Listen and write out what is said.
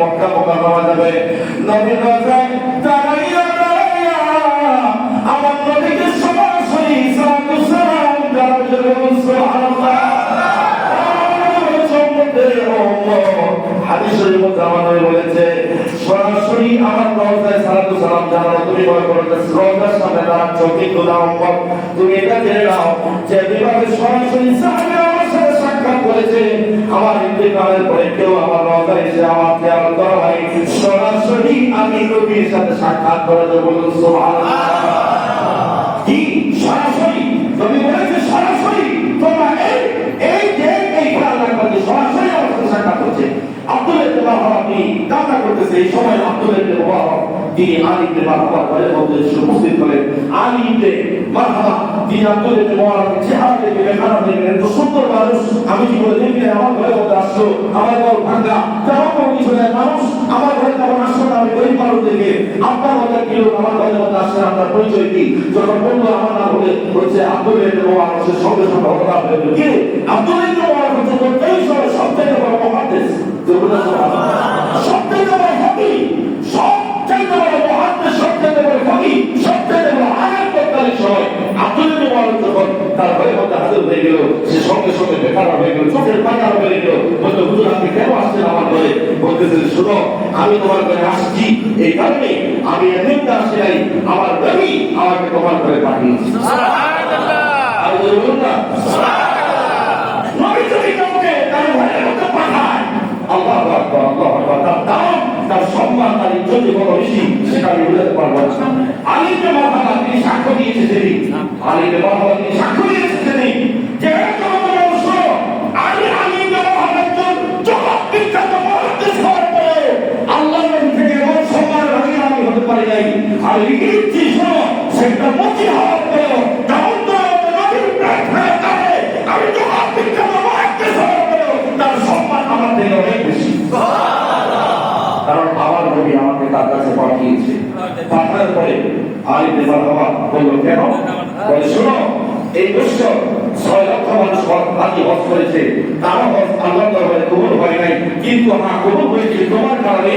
মক্কা মুকাররমা যাবে নবীর রওজায় দাঁড়াইয়া দাঁড়াইয়া আমার নবীকে সরাসরি সালাতু সালাম জানাবেন সুবহানাল্লাহ। হাদিসের মধ্যে আমাদের বলেছে সরাসরি আমার রওজায় সালাতু সালাম জানানো তুমি মনে করো যে রওজার সামনে দাঁড়াচ্ছ, কিন্তু না তুমি এটা জেনে নাও যে বিভাগে সরাসরি সাহাবীরা আমার সাথে সাক্ষাৎ করেছে, আমার ইন্তেকালের পরে কেউ আমার রওজায় এসে আমার জিয়ারত করা হয়, সরাসরি আমি নবীর সাথে সাক্ষাৎ করে দেব। বলুন সুবহানাল্লাহ। কি সরাসরি? নবী বলেছে সরাসরি তোমরা এই যে এই খেয়াল রাখবা যে সরাসরি আমার সাথে সাক্ষাৎ হচ্ছে। আব্দুল ইবনে মারহাবা তিনি কান্না করতেছে, এই সময় আব্দুল ইবনে মারহাবা তিনি আলী ইবনে মারহাবা ঘরের মধ্যে উপস্থিত হলেন। আলী ইবনে মারহাবা তিনি আব্দুল ইবনে মারহাবাকে চেহারা দেখে বেখানা হয়ে গেলেন, তো সুন্দর মানুষ আমি কি বলে দেখি আমার ঘরের মধ্যে আসলো, আমার ঘর ভাঙা, তেমন কোনো কিছু নেই, মানুষ আমার ঘরে তেমন আসলো না, আমি গরিব মানুষ দেখে আপনার মধ্যে কি লোক আমার ঘরের মধ্যে আসছেন, আপনার পরিচয় কি? যখন বললো আমার নাম হচ্ছে আব্দুল ইবনে মারহাবা, সঙ্গে সঙ্গে হঠাৎ হয়ে গেল, কি আব্দুল ইবনে মারহাবা হচ্ছে তোর এই সময় সবথেকে বড় মুহাদ্দিস, সবথেকে বড় ফকিহ, সবথেকে বড় মুহাদ্দিস, সবথেকে বড় ফকিহ, সবথেকে বড় আলেম তৎকালীন সময় আব্দুল ইবনে মারহাবা যখন তার ঘরের মধ্যে হাজির হয়ে গেল, সে সঙ্গে সঙ্গে বেকার হয়ে গেল, চোখের পানি হয়ে গেল, বলতো হুজুর আপনি কেন আসছেন আমার ঘরে? বলতেছেন শোনো, আমি তোমার ঘরে আসছি এই কারণে, আমি এমনিতে আসি নাই, আমার নবী আমাকে তোমার ঘরে পাঠিয়েছে। সুবহানাল্লাহ। আর বলুন না সুবহানাল্লাহ। নবী যদি কাউকে তার ঘরের মধ্যে পাঠায়, আল্লাহু আকবার, আল্লাহু আকবার, তার দাম, তার সম্মান, তার ইজ্জত বড় বেশি, সেটা আমি বলতে পারবো না। আলী ইবনে মারহাবা তিনি সাক্ষ্য দিয়েছে সেদিন, আলী ইবনে মারহাবা তিনি সাক্ষ্য দিয়েছে সেদিন যে আলী ইবনে মারহাবা একজন জগৎ বিখ্যাত মুহাদ্দিস হওয়ার পরে আল্লাহর নবী থেকে এমন সম্মানের ভাগিদার আমি হতে পারি নাই। আর লিখিতছি শোনো, সেটা মুচি হওয়ার পরে যেমন নবীর প্রার্থনার কারণে আমি জগৎ বিখ্যাত মুহাদ্দিস হওয়ার পরে তার সম্মান আমার থেকে অনেক বেশি, কারণ আমার নবী আমাকে তার কাছে পাঠিয়েছে। পাঠানোর পরে আলী ইবনে মারহাবা বলল কেন? বলে শোনো, এই বছর 6 লক্ষ মানুষ হাজি হজ করেছে, তারা হজ আল্লাহর দরবারে কবুল হয় নাই, কিন্তু কবুল হয়েছে তোমার কারণে।